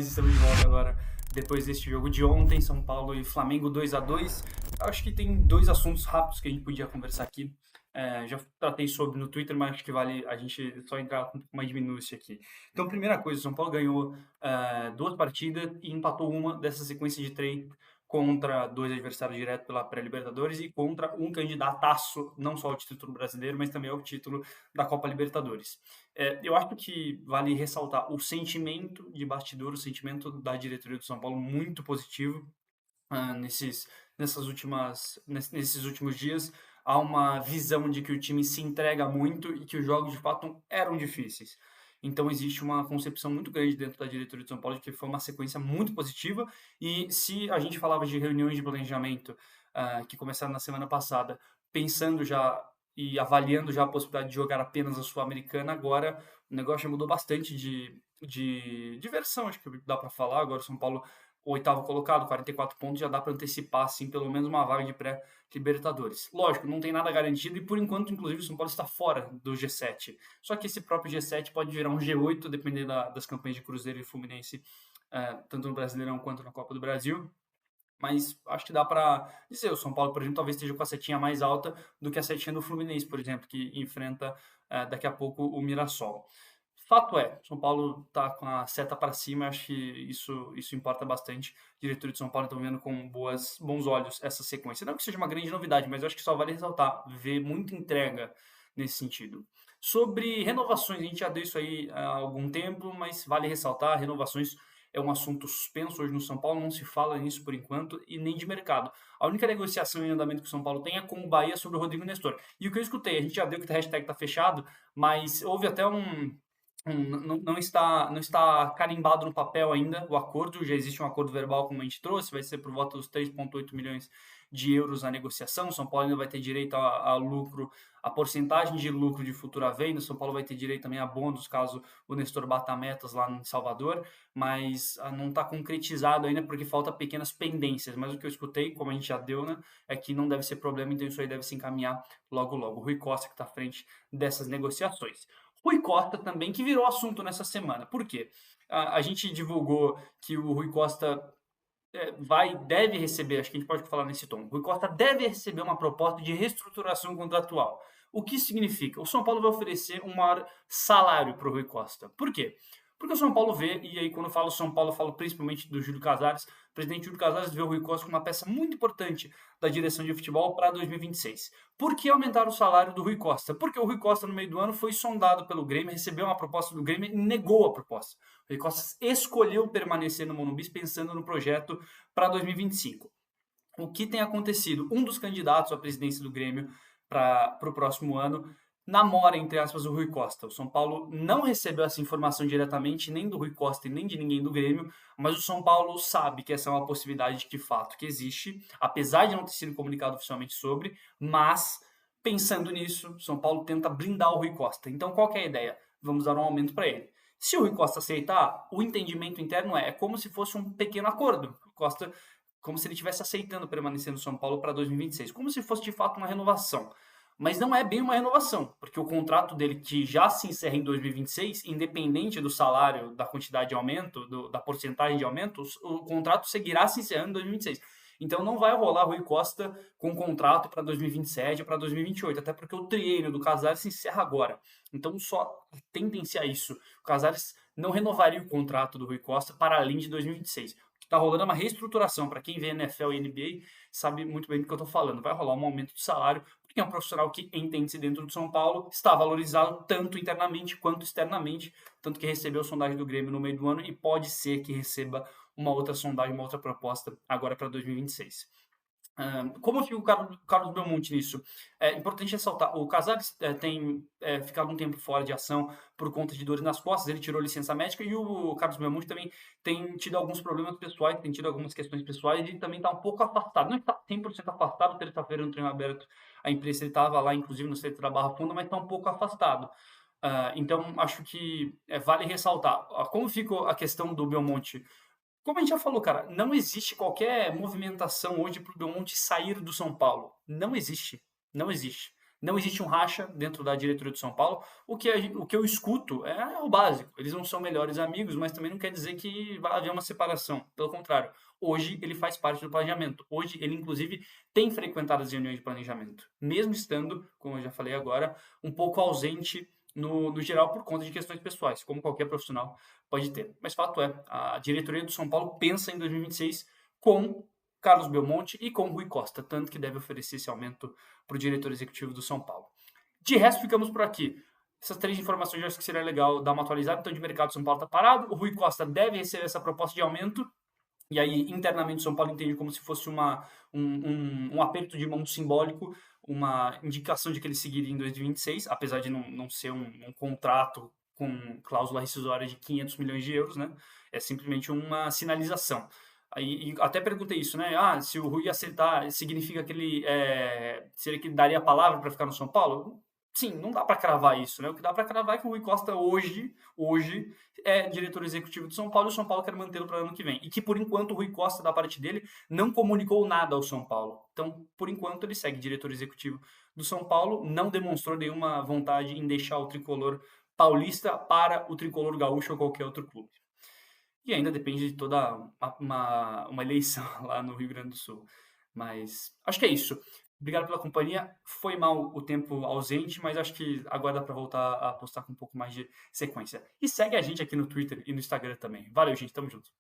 Estamos de volta agora depois deste jogo de ontem, São Paulo e Flamengo 2-2. Acho que tem dois assuntos rápidos que a gente podia conversar aqui. Já tratei sobre no Twitter, mas acho que vale a gente só entrar com um pouco mais de minúcia aqui. Então, primeira coisa, o São Paulo ganhou duas partidas e empatou uma dessa sequência de três contra dois adversários diretos pela pré-Libertadores e contra um candidataço, não só ao título brasileiro, mas também ao título da Copa Libertadores. Eu acho que vale ressaltar o sentimento de bastidor, o sentimento da diretoria do São Paulo muito positivo nesses últimos dias. Há uma visão de que o time se entrega muito e que os jogos de fato eram difíceis. Então existe uma concepção muito grande dentro da diretoria de São Paulo de que foi uma sequência muito positiva. E se a gente falava de reuniões de planejamento que começaram na semana passada, pensando já e avaliando já a possibilidade de jogar apenas a Sul-Americana, agora o negócio já mudou bastante de versão, acho que dá para falar. Agora o São Paulo, o oitavo colocado, 44 pontos, já dá para antecipar, assim, pelo menos uma vaga de pré-Libertadores. Lógico, não tem nada garantido e, por enquanto, inclusive, o São Paulo está fora do G7. Só que esse próprio G7 pode virar um G8, dependendo das campanhas de Cruzeiro e Fluminense, tanto no Brasileirão quanto na Copa do Brasil. Mas acho que dá para dizer, o São Paulo, por exemplo, talvez esteja com a setinha mais alta do que a setinha do Fluminense, por exemplo, que enfrenta daqui a pouco o Mirassol. Fato é, São Paulo está com a seta para cima, acho que isso importa bastante. O diretor de São Paulo está vendo com bons olhos essa sequência. Não que seja uma grande novidade, mas acho que só vale ressaltar, ver muita entrega nesse sentido. Sobre renovações, a gente já deu isso aí há algum tempo, mas vale ressaltar, renovações é um assunto suspenso hoje no São Paulo, não se fala nisso por enquanto, e nem de mercado. A única negociação em andamento que o São Paulo tem é com o Bahia sobre o Rodrigo Nestor. E o que eu escutei, a gente já deu que a hashtag está fechado, mas houve até não está carimbado no papel ainda o acordo, já existe um acordo verbal, como a gente trouxe, vai ser por volta dos 3,8 milhões de euros a negociação. O São Paulo ainda vai ter direito a lucro, a porcentagem de lucro de futura venda. O São Paulo vai ter direito também a bônus caso o Nestor bata metas lá em Salvador, mas não está concretizado ainda porque falta pequenas pendências. Mas o que eu escutei, como a gente já deu, né, é que não deve ser problema, então isso aí deve se encaminhar logo logo. O Rui Costa que está à frente dessas negociações. Rui Costa também, que virou assunto nessa semana. Por quê? A gente divulgou que o Rui Costa deve receber, acho que a gente pode falar nesse tom, o Rui Costa deve receber uma proposta de reestruturação contratual. O que significa? O São Paulo vai oferecer um maior salário para o Rui Costa. Por quê? Porque o São Paulo vê, e aí quando eu falo São Paulo, eu falo principalmente do Júlio Casares, o presidente Júlio Casares vê o Rui Costa como uma peça muito importante da direção de futebol para 2026. Por que aumentar o salário do Rui Costa? Porque o Rui Costa, no meio do ano, foi sondado pelo Grêmio, recebeu uma proposta do Grêmio e negou a proposta. O Rui Costa escolheu permanecer no Morumbi pensando no projeto para 2025. O que tem acontecido? Um dos candidatos à presidência do Grêmio para o próximo ano namora, entre aspas, o Rui Costa. O São Paulo não recebeu essa informação diretamente, nem do Rui Costa e nem de ninguém do Grêmio, mas o São Paulo sabe que essa é uma possibilidade de fato que existe, apesar de não ter sido comunicado oficialmente sobre, mas pensando nisso, o São Paulo tenta blindar o Rui Costa. Então qual que é a ideia? Vamos dar um aumento para ele. Se o Rui Costa aceitar, o entendimento interno é como se fosse um pequeno acordo. O Costa, como se ele estivesse aceitando permanecer no São Paulo para 2026, como se fosse de fato uma renovação. Mas não é bem uma renovação, porque o contrato dele, que já se encerra em 2026, independente do salário, da quantidade de aumento, da porcentagem de aumento, o contrato seguirá se encerrando em 2026. Então não vai rolar Rui Costa com contrato para 2027 ou para 2028, até porque o triênio do Casares se encerra agora. Então só tendência a isso. O Casares não renovaria o contrato do Rui Costa para além de 2026. Está rolando uma reestruturação. Para quem vê NFL e NBA, sabe muito bem do que eu estou falando. Vai rolar um aumento de salário, porque é um profissional que entende-se dentro do São Paulo, está valorizado tanto internamente quanto externamente, tanto que recebeu a sondagem do Grêmio no meio do ano e pode ser que receba uma outra sondagem, uma outra proposta agora para 2026. Como fica o Carlos Belmonte nisso? É importante ressaltar, o Casares tem ficado um tempo fora de ação por conta de dores nas costas, ele tirou licença médica e o Carlos Belmonte também tem tido alguns problemas pessoais, tem tido algumas questões pessoais e também está um pouco afastado. Não está 100% afastado, terça-feira no treino aberto, a imprensa ele estava lá, inclusive no centro da Barra Funda, mas está um pouco afastado. Então, acho que vale ressaltar. Como ficou a questão do Belmonte? Como a gente já falou, cara, não existe qualquer movimentação hoje para o Belmonte sair do São Paulo. Não existe. Não existe. Não existe um racha dentro da diretoria do São Paulo. O que eu escuto é o básico. Eles não são melhores amigos, mas também não quer dizer que vai haver uma separação. Pelo contrário, hoje ele faz parte do planejamento. Hoje ele, inclusive, tem frequentado as reuniões de planejamento, mesmo estando, como eu já falei agora, um pouco ausente no geral por conta de questões pessoais, como qualquer profissional pode ter. Mas fato é, a diretoria do São Paulo pensa em 2026 com Carlos Belmonte e com Rui Costa, tanto que deve oferecer esse aumento para o diretor executivo do São Paulo. De resto, ficamos por aqui. Essas 3 informações eu acho que seria legal dar uma atualizada. Então, de mercado, São Paulo está parado. O Rui Costa deve receber essa proposta de aumento. E aí, internamente, o São Paulo entende como se fosse um aperto de mão simbólico, uma indicação de que ele seguiria em 2026, apesar de não ser um contrato com cláusula rescisória de 500 milhões de euros, né? É simplesmente uma sinalização. Aí, até perguntei isso, né? Se o Rui aceitar, significa que seria que daria a palavra para ficar no São Paulo? Sim, não dá para cravar isso, né? O que dá para cravar é que o Rui Costa hoje é diretor executivo do São Paulo e o São Paulo quer mantê-lo para o ano que vem. E que, por enquanto, o Rui Costa, da parte dele, não comunicou nada ao São Paulo. Então, por enquanto, ele segue diretor executivo do São Paulo, não demonstrou nenhuma vontade em deixar o tricolor paulista para o tricolor gaúcho ou qualquer outro clube. E ainda depende de toda uma eleição lá no Rio Grande do Sul. Mas acho que é isso. Obrigado pela companhia. Foi mal o tempo ausente, mas acho que agora dá para voltar a postar com um pouco mais de sequência. E segue a gente aqui no Twitter e no Instagram também. Valeu, gente. Tamo junto.